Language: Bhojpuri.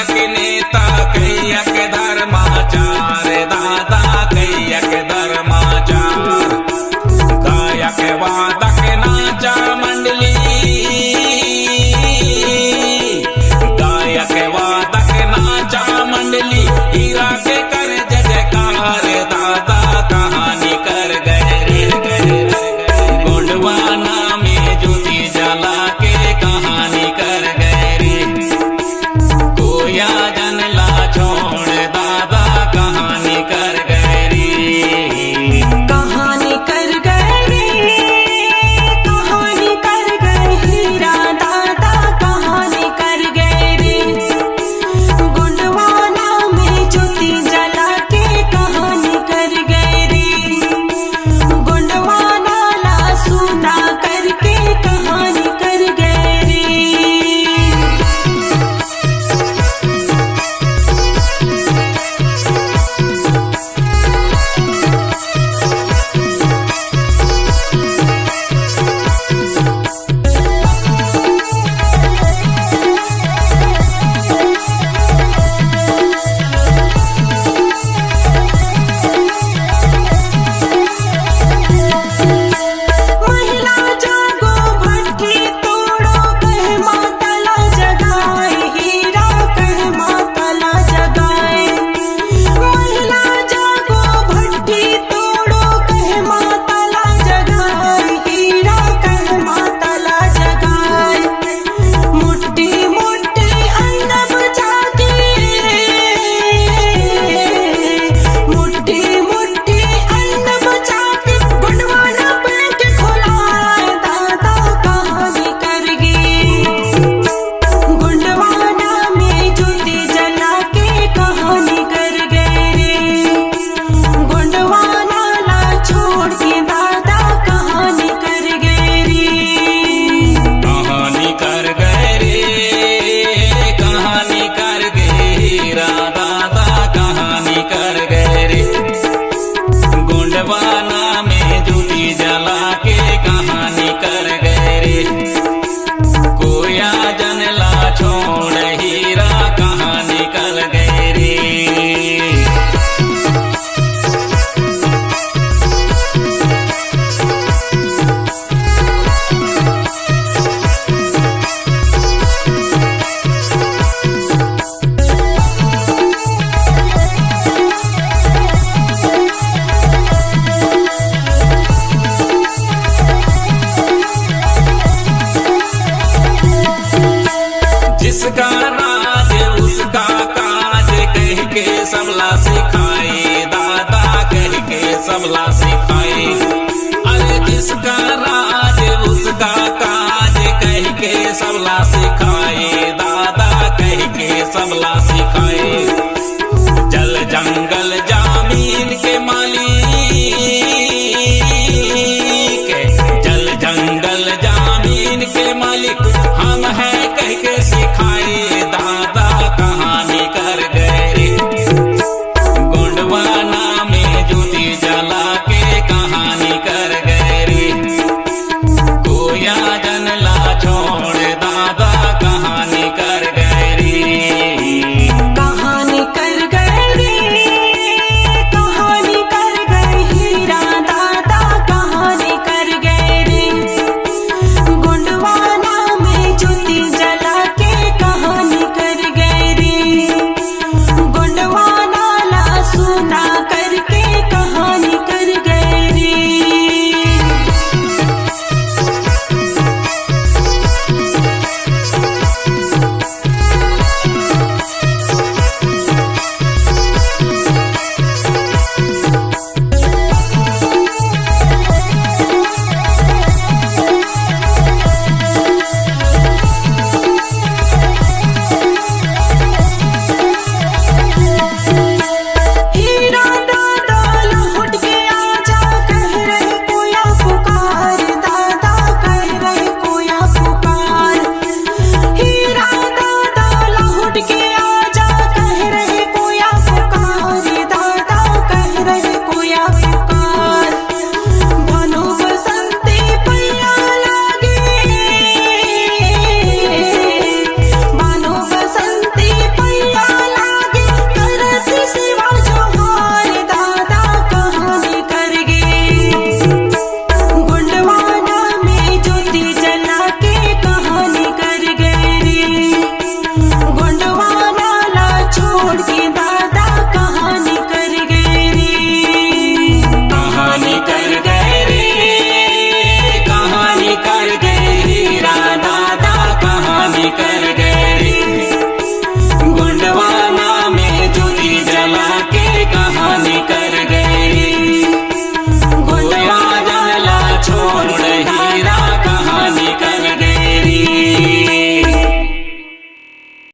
गायक नेता कैयक धर्माचार दादा कैयक धर्माचार। गायक वादक नाचा मंडली, गायक वादक नाचा मंडली, हीरा के कर जयकार दादा कहानी कर गए रे। गोंडवाना में ज्योति जला के कहानी कर गए रे। कोया जन ला छोड़ दादा कहानी कर गए रे। कहानी कर गए रे, कहानी कर गए हीरा दादा कहानी कर गए रे। गोंडवाना में ज्योति जला के कहानी कर गए रे। गोंडवाना ला सुना करके कहानी कर गए रे। महिला जागो भट्टी तोड़ो कह मातला जगाए, हीरा कह मातला जगाए। महिला जागो भट्टी तोड़ो कह मातला जगाए, हीरा कह मातला जगाए। मुट्ठी मुट्ठी अन्न बचा के, मुट्ठी मुट्ठी अन्न बचा के गोंडवाना बैंक खोलाए दादा कहानी कर गए। गोंडवाना में ज्योति जला के कहानी कर गए रे। गोंडवाना ला छोड़ के दादा कहानी कर गए रे। कहानी कर गए रे, कहानी कर गए हीरा दादा कहानी कर गए रे। गोंडवाना में ज्योति जला के कहानी कर गए रे। कोया जन ला छोड़ हीरा कहानी कर गए रे। जिसका राज उसका काज कह के सबला सिखाए दादा कह के सबला सिखाए। अरे जिसका राज उसका काज कह के सबला सिखाए दादा कह के सबला सिखाए। जल जंगल जामीन के मालिक, जल जंगल जामीन के मालिक हम हैं कह के सिखाए दादा कहानी कर गए रे। गोंडवाना में ज्योति जला के कहानी कर गए रे। कोया जन ला छोड़ दादा कहानी कर गए रे। कहानी कर